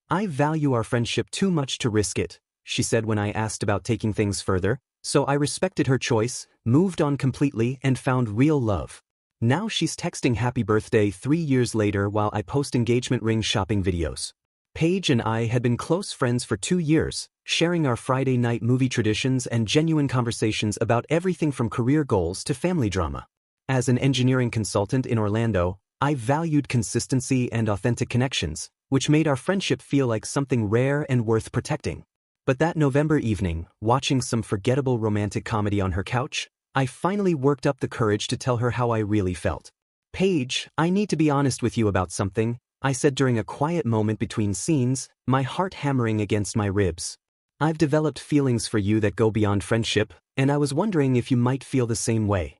I value our friendship too much to risk it, she said when I asked about taking things further, so I respected her choice, moved on completely, and found real love. Now she's texting happy birthday 3 years later while I post engagement ring shopping videos. Paige and I had been close friends for 2 years, sharing our Friday night movie traditions and genuine conversations about everything from career goals to family drama. As an engineering consultant in Orlando, I valued consistency and authentic connections, which made our friendship feel like something rare and worth protecting. But that November evening, watching some forgettable romantic comedy on her couch, I finally worked up the courage to tell her how I really felt. Paige, I need to be honest with you about something, I said during a quiet moment between scenes, my heart hammering against my ribs. I've developed feelings for you that go beyond friendship, and I was wondering if you might feel the same way.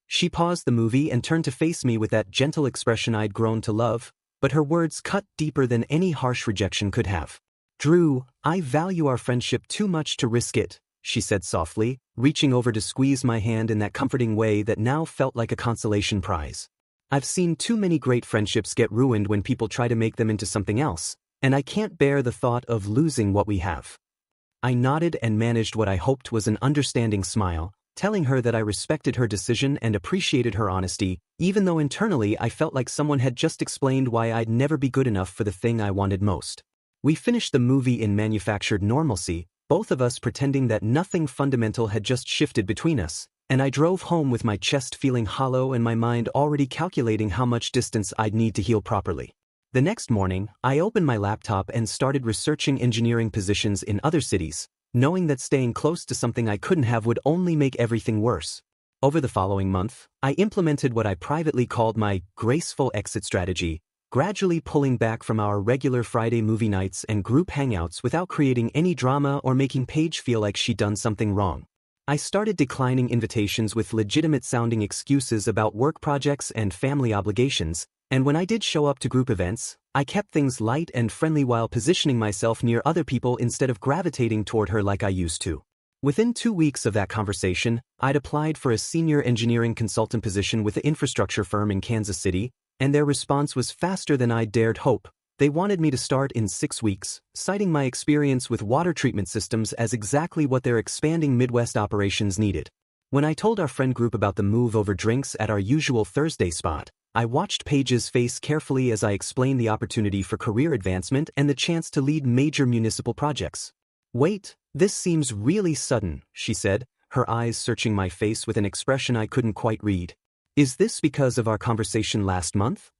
She paused the movie and turned to face me with that gentle expression I'd grown to love, but her words cut deeper than any harsh rejection could have. Drew, I value our friendship too much to risk it, she said softly, reaching over to squeeze my hand in that comforting way that now felt like a consolation prize. I've seen too many great friendships get ruined when people try to make them into something else, and I can't bear the thought of losing what we have. I nodded and managed what I hoped was an understanding smile, telling her that I respected her decision and appreciated her honesty, even though internally I felt like someone had just explained why I'd never be good enough for the thing I wanted most. We finished the movie in manufactured normalcy, both of us pretending that nothing fundamental had just shifted between us, and I drove home with my chest feeling hollow and my mind already calculating how much distance I'd need to heal properly. The next morning, I opened my laptop and started researching engineering positions in other cities, knowing that staying close to something I couldn't have would only make everything worse. Over the following month, I implemented what I privately called my graceful exit strategy, gradually pulling back from our regular Friday movie nights and group hangouts without creating any drama or making Paige feel like she'd done something wrong. I started declining invitations with legitimate-sounding excuses about work projects and family obligations, and when I did show up to group events, I kept things light and friendly while positioning myself near other people instead of gravitating toward her like I used to. Within 2 weeks of that conversation, I'd applied for a senior engineering consultant position with an infrastructure firm in Kansas City, and their response was faster than I dared hope. They wanted me to start in 6 weeks, citing my experience with water treatment systems as exactly what their expanding Midwest operations needed. When I told our friend group about the move over drinks at our usual Thursday spot, I watched Paige's face carefully as I explained the opportunity for career advancement and the chance to lead major municipal projects. Wait, this seems really sudden, she said, her eyes searching my face with an expression I couldn't quite read. Is this because of our conversation last month?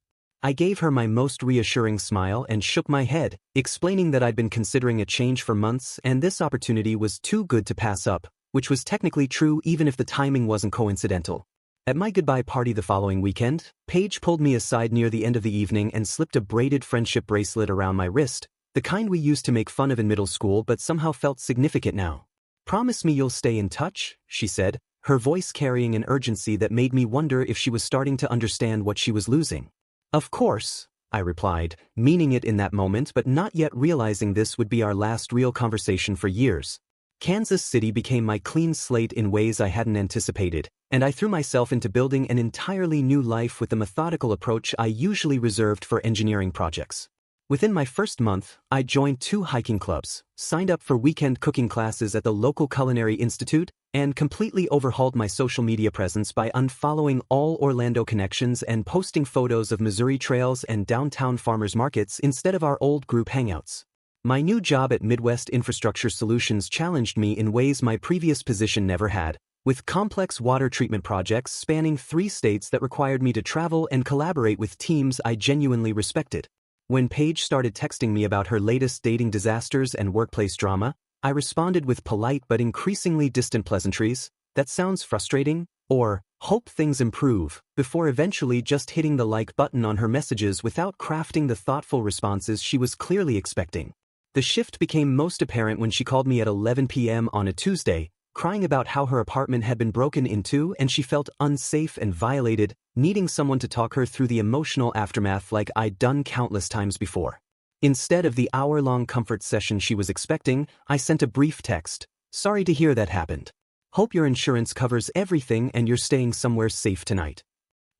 I gave her my most reassuring smile and shook my head, explaining that I'd been considering a change for months and this opportunity was too good to pass up, which was technically true even if the timing wasn't coincidental. At my goodbye party the following weekend, Paige pulled me aside near the end of the evening and slipped a braided friendship bracelet around my wrist, the kind we used to make fun of in middle school but somehow felt significant now. Promise me you'll stay in touch, she said, her voice carrying an urgency that made me wonder if she was starting to understand what she was losing. Of course, I replied, meaning it in that moment but not yet realizing this would be our last real conversation for years. Kansas City became my clean slate in ways I hadn't anticipated, and I threw myself into building an entirely new life with the methodical approach I usually reserved for engineering projects. Within my first month, I joined 2 hiking clubs, signed up for weekend cooking classes at the local culinary institute, and completely overhauled my social media presence by unfollowing all Orlando connections and posting photos of Missouri trails and downtown farmers markets instead of our old group hangouts. My new job at Midwest Infrastructure Solutions challenged me in ways my previous position never had, with complex water treatment projects spanning 3 states that required me to travel and collaborate with teams I genuinely respected. When Paige started texting me about her latest dating disasters and workplace drama, I responded with polite but increasingly distant pleasantries, "That sounds frustrating," or "Hope things improve," before eventually just hitting the like button on her messages without crafting the thoughtful responses she was clearly expecting. The shift became most apparent when she called me at 11 p.m. on a Tuesday, crying about how her apartment had been broken into and she felt unsafe and violated, needing someone to talk her through the emotional aftermath like I'd done countless times before. Instead of the hour-long comfort session she was expecting, I sent a brief text, "Sorry to hear that happened. Hope your insurance covers everything and you're staying somewhere safe tonight."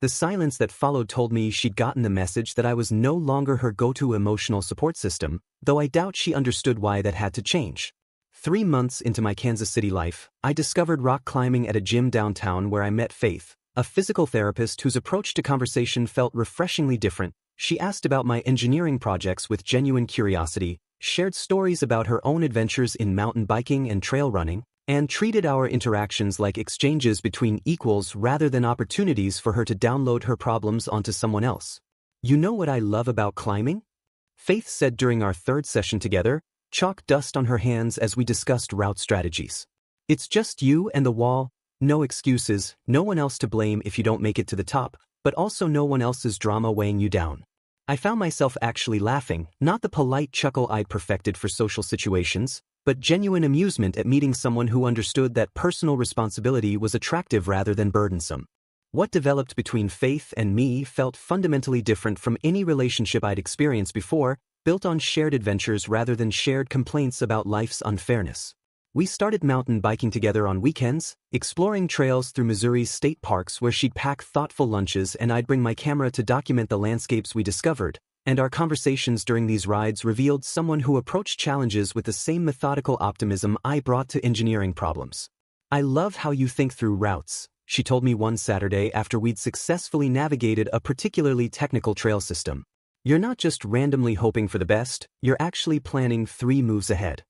The silence that followed told me she'd gotten the message that I was no longer her go-to emotional support system, though I doubt she understood why that had to change. 3 months into my Kansas City life, I discovered rock climbing at a gym downtown where I met Faith, a physical therapist whose approach to conversation felt refreshingly different. She asked about my engineering projects with genuine curiosity, shared stories about her own adventures in mountain biking and trail running, and treated our interactions like exchanges between equals rather than opportunities for her to download her problems onto someone else. "You know what I love about climbing?" Faith said during our 3rd session together, chalk dust on her hands as we discussed route strategies. "It's just you and the wall, no excuses, no one else to blame if you don't make it to the top, but also no one else's drama weighing you down." I found myself actually laughing, not the polite chuckle I'd perfected for social situations, but genuine amusement at meeting someone who understood that personal responsibility was attractive rather than burdensome. What developed between Faith and me felt fundamentally different from any relationship I'd experienced before, built on shared adventures rather than shared complaints about life's unfairness. We started mountain biking together on weekends, exploring trails through Missouri's state parks where she'd pack thoughtful lunches and I'd bring my camera to document the landscapes we discovered, and our conversations during these rides revealed someone who approached challenges with the same methodical optimism I brought to engineering problems. "I love how you think through routes," she told me one Saturday after we'd successfully navigated a particularly technical trail system. "You're not just randomly hoping for the best, you're actually planning 3 moves ahead."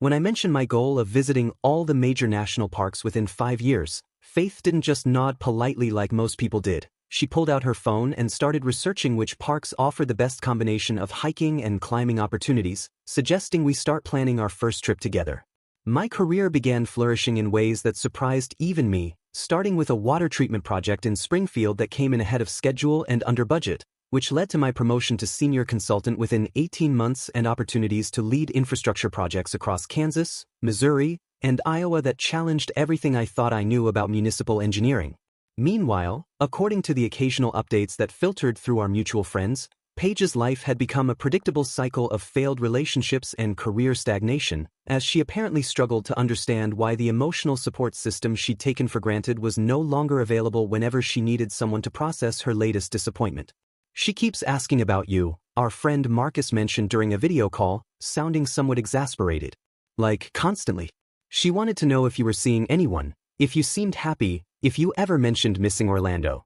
When I mentioned my goal of visiting all the major national parks within 5 years, Faith didn't just nod politely like most people did. She pulled out her phone and started researching which parks offer the best combination of hiking and climbing opportunities, suggesting we start planning our first trip together. My career began flourishing in ways that surprised even me, starting with a water treatment project in Springfield that came in ahead of schedule and under budget, which led to my promotion to senior consultant within 18 months and opportunities to lead infrastructure projects across Kansas, Missouri, and Iowa that challenged everything I thought I knew about municipal engineering. Meanwhile, according to the occasional updates that filtered through our mutual friends, Paige's life had become a predictable cycle of failed relationships and career stagnation, as she apparently struggled to understand why the emotional support system she'd taken for granted was no longer available whenever she needed someone to process her latest disappointment. "She keeps asking about you," our friend Marcus mentioned during a video call, sounding somewhat exasperated. "Like, constantly. She wanted to know if you were seeing anyone, if you seemed happy, if you ever mentioned missing Orlando."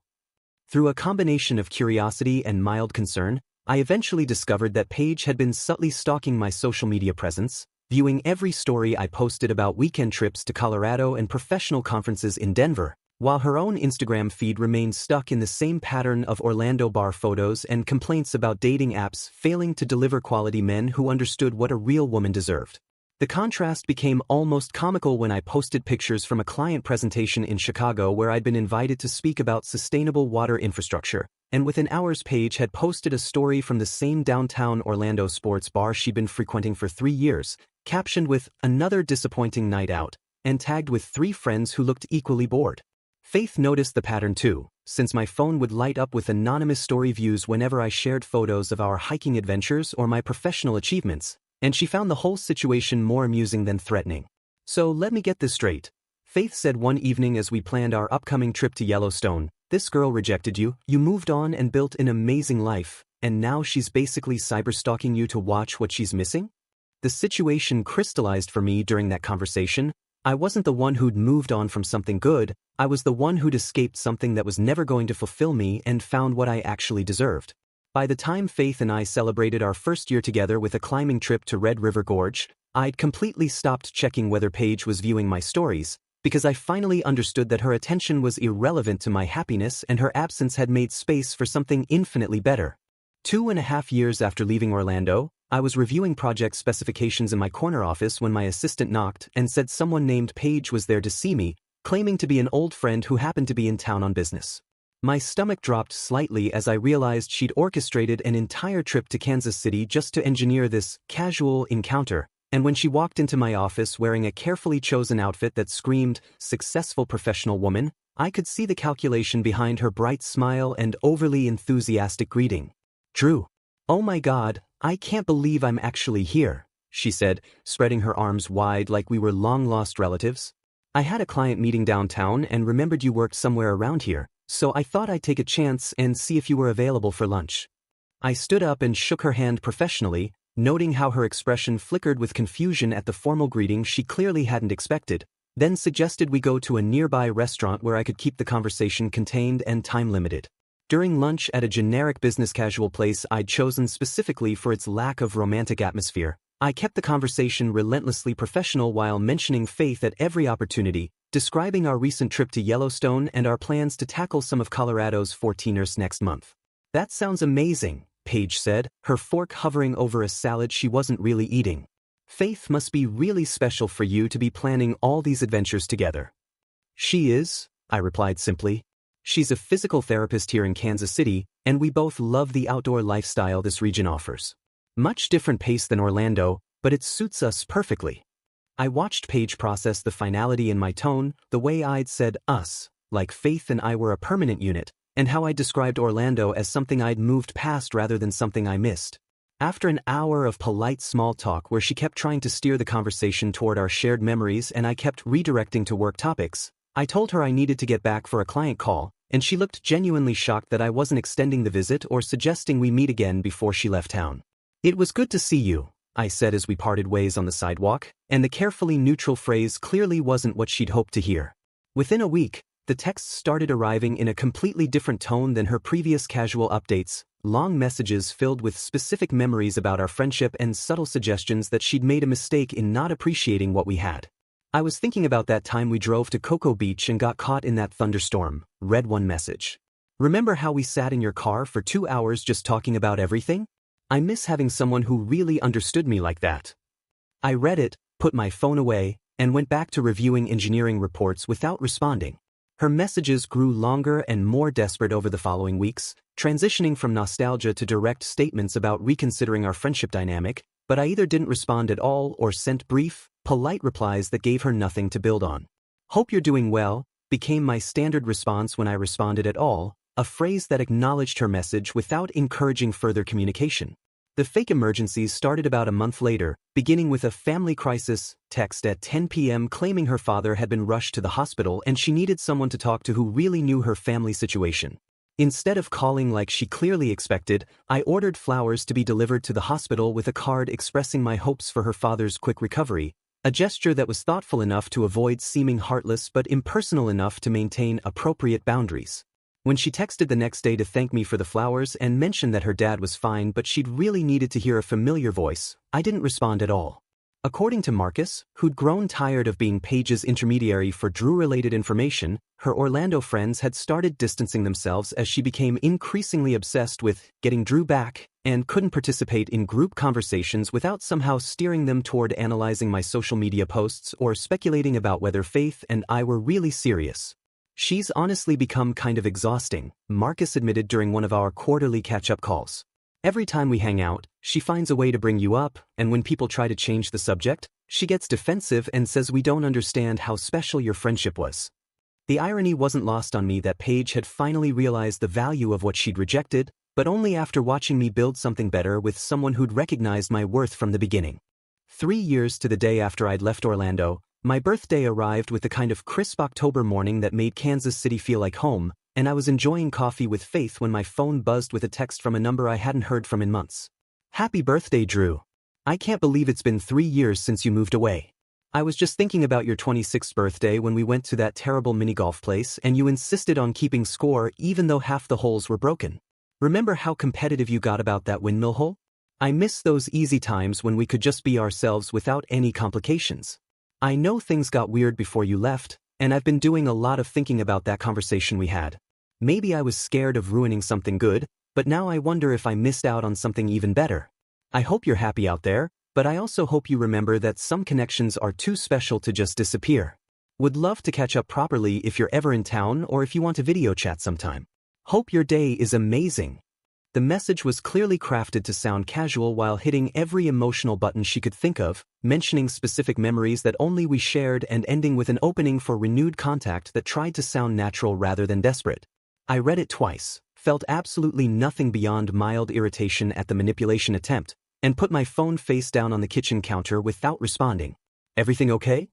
Through a combination of curiosity and mild concern, I eventually discovered that Paige had been subtly stalking my social media presence, viewing every story I posted about weekend trips to Colorado and professional conferences in Denver, while her own Instagram feed remained stuck in the same pattern of Orlando bar photos and complaints about dating apps failing to deliver quality men who understood what a real woman deserved. The contrast became almost comical when I posted pictures from a client presentation in Chicago where I'd been invited to speak about sustainable water infrastructure, and within hours Paige had posted a story from the same downtown Orlando sports bar she'd been frequenting for 3 years, captioned with "another disappointing night out," and tagged with 3 friends who looked equally bored. Faith noticed the pattern too, since my phone would light up with anonymous story views whenever I shared photos of our hiking adventures or my professional achievements, and she found the whole situation more amusing than threatening. "So let me get this straight," Faith said one evening as we planned our upcoming trip to Yellowstone. "This girl rejected you, you moved on and built an amazing life, and now she's basically cyberstalking you to watch what she's missing?" The situation crystallized for me during that conversation. I wasn't the one who'd moved on from something good, I was the one who'd escaped something that was never going to fulfill me and found what I actually deserved. By the time Faith and I celebrated our first year together with a climbing trip to Red River Gorge, I'd completely stopped checking whether Paige was viewing my stories, because I finally understood that her attention was irrelevant to my happiness and her absence had made space for something infinitely better. 2.5 years after leaving Orlando, I was reviewing project specifications in my corner office when my assistant knocked and said someone named Paige was there to see me, claiming to be an old friend who happened to be in town on business. My stomach dropped slightly as I realized she'd orchestrated an entire trip to Kansas City just to engineer this casual encounter, and when she walked into my office wearing a carefully chosen outfit that screamed, "successful professional woman," I could see the calculation behind her bright smile and overly enthusiastic greeting. "Drew. Oh my God, I can't believe I'm actually here," she said, spreading her arms wide like we were long-lost relatives. "I had a client meeting downtown and remembered you worked somewhere around here, so I thought I'd take a chance and see if you were available for lunch. I stood up and shook her hand professionally, noting how her expression flickered with confusion at the formal greeting she clearly hadn't expected, then suggested we go to a nearby restaurant where I could keep the conversation contained and time-limited. During lunch at a generic business-casual place I'd chosen specifically for its lack of romantic atmosphere, I kept the conversation relentlessly professional while mentioning Faith at every opportunity, describing our recent trip to Yellowstone and our plans to tackle some of Colorado's 14ers next month. "That sounds amazing," Paige said, her fork hovering over a salad she wasn't really eating. "Faith must be really special for you to be planning all these adventures together." "She is," I replied simply. "She's a physical therapist here in Kansas City, and we both love the outdoor lifestyle this region offers. Much different pace than Orlando, but it suits us perfectly." I watched Paige process the finality in my tone, the way I'd said us, like Faith and I were a permanent unit, and how I described Orlando as something I'd moved past rather than something I missed. After an hour of polite small talk where she kept trying to steer the conversation toward our shared memories and I kept redirecting to work topics, I told her I needed to get back for a client call, and she looked genuinely shocked that I wasn't extending the visit or suggesting we meet again before she left town. "It was good to see you," I said as we parted ways on the sidewalk, and the carefully neutral phrase clearly wasn't what she'd hoped to hear. Within a week, the texts started arriving in a completely different tone than her previous casual updates, long messages filled with specific memories about our friendship and subtle suggestions that she'd made a mistake in not appreciating what we had. "I was thinking about that time we drove to Cocoa Beach and got caught in that thunderstorm," read one message. "Remember how we sat in your car for 2 hours just talking about everything? I miss having someone who really understood me like that." I read it, put my phone away, and went back to reviewing engineering reports without responding. Her messages grew longer and more desperate over the following weeks, transitioning from nostalgia to direct statements about reconsidering our friendship dynamic, but I either didn't respond at all or sent brief, polite replies that gave her nothing to build on. "Hope you're doing well," became my standard response when I responded at all, a phrase that acknowledged her message without encouraging further communication. The fake emergencies started about a month later, beginning with a family crisis text at 10 p.m. claiming her father had been rushed to the hospital and she needed someone to talk to who really knew her family situation. Instead of calling like she clearly expected, I ordered flowers to be delivered to the hospital with a card expressing my hopes for her father's quick recovery, a gesture that was thoughtful enough to avoid seeming heartless but impersonal enough to maintain appropriate boundaries. When she texted the next day to thank me for the flowers and mentioned that her dad was fine but she'd really needed to hear a familiar voice, I didn't respond at all. According to Marcus, who'd grown tired of being Paige's intermediary for Drew-related information, her Orlando friends had started distancing themselves as she became increasingly obsessed with getting Drew back and couldn't participate in group conversations without somehow steering them toward analyzing my social media posts or speculating about whether Faith and I were really serious. "She's honestly become kind of exhausting," Marcus admitted during one of our quarterly catch-up calls. "Every time we hang out, she finds a way to bring you up, and when people try to change the subject, she gets defensive and says we don't understand how special your friendship was." The irony wasn't lost on me that Paige had finally realized the value of what she'd rejected, but only after watching me build something better with someone who'd recognized my worth from the beginning. 3 years to the day after I'd left Orlando, my birthday arrived with the kind of crisp October morning that made Kansas City feel like home, and I was enjoying coffee with Faith when my phone buzzed with a text from a number I hadn't heard from in months. "Happy birthday, Drew. I can't believe it's been 3 years since you moved away. I was just thinking about your 26th birthday when we went to that terrible mini-golf place and you insisted on keeping score even though half the holes were broken. Remember how competitive you got about that windmill hole? I miss those easy times when we could just be ourselves without any complications. I know things got weird before you left, and I've been doing a lot of thinking about that conversation we had. Maybe I was scared of ruining something good, but now I wonder if I missed out on something even better. I hope you're happy out there, but I also hope you remember that some connections are too special to just disappear. Would love to catch up properly if you're ever in town or if you want to video chat sometime. Hope your day is amazing." The message was clearly crafted to sound casual while hitting every emotional button she could think of, mentioning specific memories that only we shared and ending with an opening for renewed contact that tried to sound natural rather than desperate. I read it twice, felt absolutely nothing beyond mild irritation at the manipulation attempt, and put my phone face down on the kitchen counter without responding. "Everything okay?"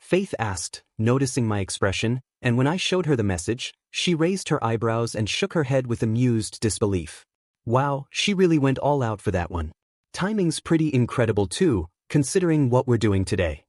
Faith asked, noticing my expression, and when I showed her the message, she raised her eyebrows and shook her head with amused disbelief. Wow, she really went all out for that one. Timing's pretty incredible too, considering what we're doing today.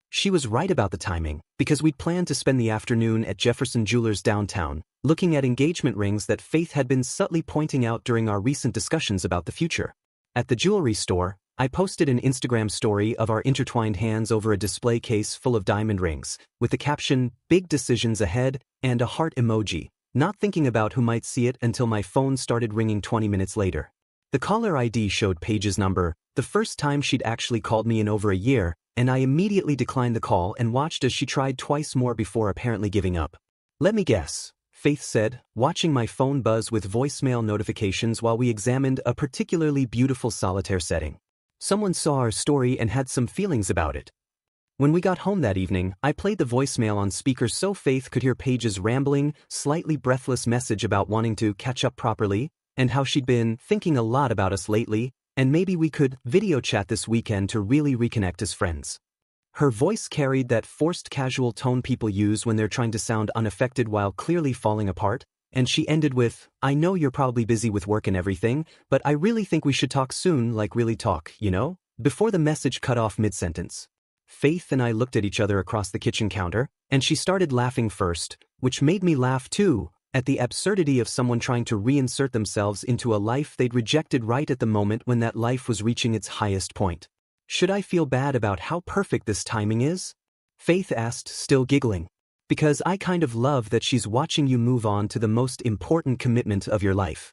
She was right about the timing, because we'd planned to spend the afternoon at Jefferson Jewelers downtown, looking at engagement rings that Faith had been subtly pointing out during our recent discussions about the future. At the jewelry store, I posted an Instagram story of our intertwined hands over a display case full of diamond rings, with the caption, "Big decisions ahead," and a heart emoji, not thinking about who might see it until my phone started ringing 20 minutes later. The caller ID showed Paige's number, the first time she'd actually called me in over a year, and I immediately declined the call and watched as she tried twice more before apparently giving up. "Let me guess," Faith said, watching my phone buzz with voicemail notifications while we examined a particularly beautiful solitaire setting. "Someone saw our story and had some feelings about it." When we got home that evening, I played the voicemail on speaker so Faith could hear Paige's rambling, slightly breathless message about wanting to catch up properly, and how she'd been thinking a lot about us lately, and maybe we could video chat this weekend to really reconnect as friends. Her voice carried that forced casual tone people use when they're trying to sound unaffected while clearly falling apart, and she ended with, "I know you're probably busy with work and everything, but I really think we should talk soon, like really talk, you know?" Before the message cut off mid-sentence. Faith and I looked at each other across the kitchen counter, and she started laughing first, which made me laugh too, at the absurdity of someone trying to reinsert themselves into a life they'd rejected right at the moment when that life was reaching its highest point. "Should I feel bad about how perfect this timing is?" Faith asked, still giggling. "Because I kind of love that she's watching you move on to the most important commitment of your life."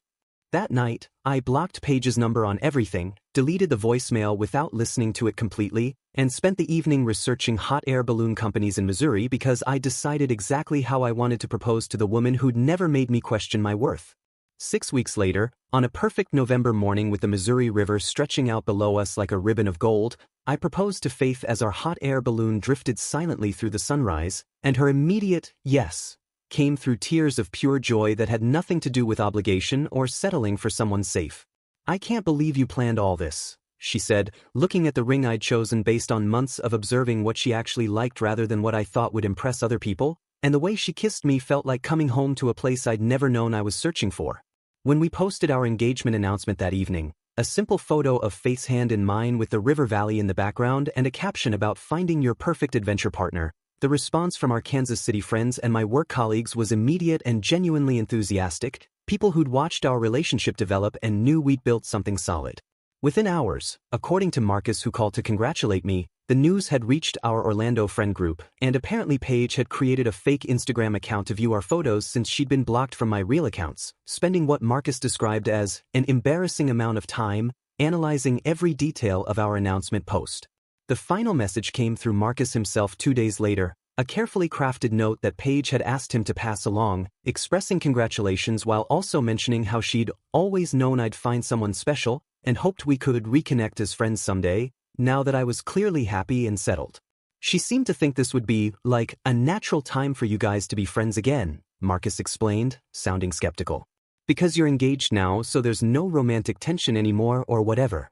That night, I blocked Paige's number on everything, deleted the voicemail without listening to it completely, and spent the evening researching hot air balloon companies in Missouri because I decided exactly how I wanted to propose to the woman who'd never made me question my worth. 6 weeks later, on a perfect November morning with the Missouri River stretching out below us like a ribbon of gold, I proposed to Faith as our hot air balloon drifted silently through the sunrise, and her immediate yes came through tears of pure joy that had nothing to do with obligation or settling for someone safe. "I can't believe you planned all this," she said, looking at the ring I'd chosen based on months of observing what she actually liked rather than what I thought would impress other people, and the way she kissed me felt like coming home to a place I'd never known I was searching for. When we posted our engagement announcement that evening, a simple photo of Faith's hand in mine with the river valley in the background and a caption about finding your perfect adventure partner, the response from our Kansas City friends and my work colleagues was immediate and genuinely enthusiastic, people who'd watched our relationship develop and knew we'd built something solid. Within hours, according to Marcus who called to congratulate me, the news had reached our Orlando friend group, and apparently Paige had created a fake Instagram account to view our photos since she'd been blocked from my real accounts, spending what Marcus described as an embarrassing amount of time analyzing every detail of our announcement post. The final message came through Marcus himself 2 days later, a carefully crafted note that Paige had asked him to pass along, expressing congratulations while also mentioning how she'd always known I'd find someone special and hoped we could reconnect as friends someday, now that I was clearly happy and settled. "She seemed to think this would be, like, a natural time for you guys to be friends again," Marcus explained, sounding skeptical. "Because you're engaged now, so there's no romantic tension anymore or whatever."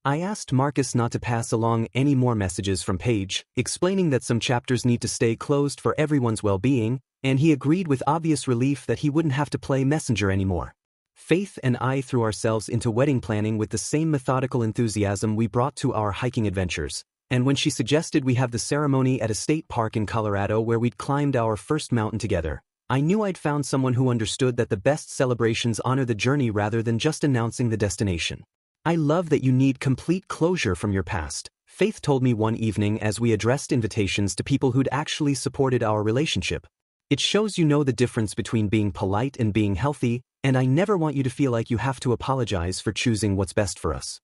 I asked Marcus not to pass along any more messages from Paige, explaining that some chapters need to stay closed for everyone's well-being, and he agreed with obvious relief that he wouldn't have to play messenger anymore. Faith and I threw ourselves into wedding planning with the same methodical enthusiasm we brought to our hiking adventures, and when she suggested we have the ceremony at a state park in Colorado where we'd climbed our first mountain together, I knew I'd found someone who understood that the best celebrations honor the journey rather than just announcing the destination. "I love that you need complete closure from your past," Faith told me one evening as we addressed invitations to people who'd actually supported our relationship. "It shows you know the difference between being polite and being healthy, and I never want you to feel like you have to apologize for choosing what's best for us."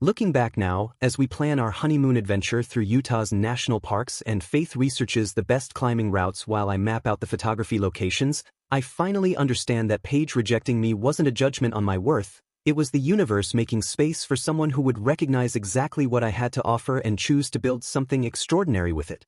Looking back now, as we plan our honeymoon adventure through Utah's national parks and Faith researches the best climbing routes while I map out the photography locations, I finally understand that Paige rejecting me wasn't a judgment on my worth. It was the universe making space for someone who would recognize exactly what I had to offer and choose to build something extraordinary with it.